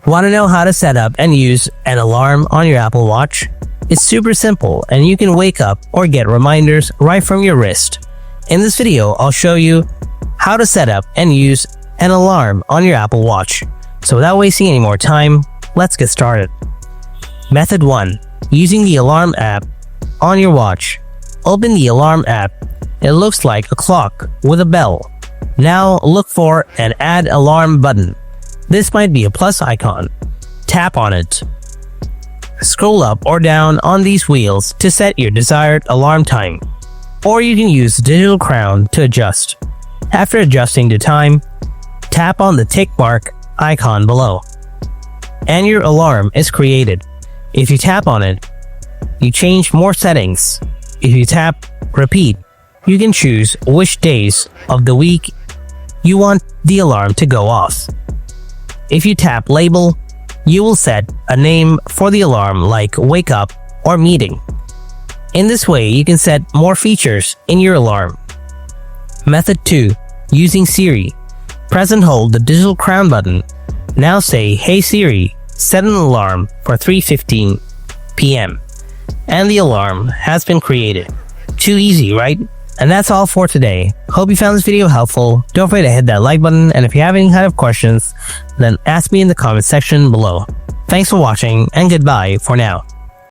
Want to know how to set up and use an alarm on your Apple Watch? It's super simple and you can wake up or get reminders right from your wrist. In this video, I'll show you how to set up and use an alarm on your Apple Watch. So without wasting any more time, let's get started. Method 1. Using the alarm app on your watch. Open the alarm app. It looks like a clock with a bell. Now look for an Add Alarm button. This might be a plus icon. Tap on it. Scroll up or down on these wheels to set your desired alarm time. Or you can use the digital crown to adjust. After adjusting the time, tap on the tick mark icon below. And your alarm is created. If you tap on it, you change more settings. If you tap repeat, you can choose which days of the week you want the alarm to go off. If you tap label, you will set a name for the alarm like wake up or meeting. In this way, you can set more features in your alarm. Method 2. Using Siri. Press and hold the digital crown button. Now say, "Hey Siri, set an alarm for 3:15 p.m. and the alarm has been created. Too easy, right? And that's all for today. Hope you found this video helpful. Don't forget to hit that like button, and if you have any kind of questions, then ask me in the comment section below. Thanks for watching, and goodbye for now.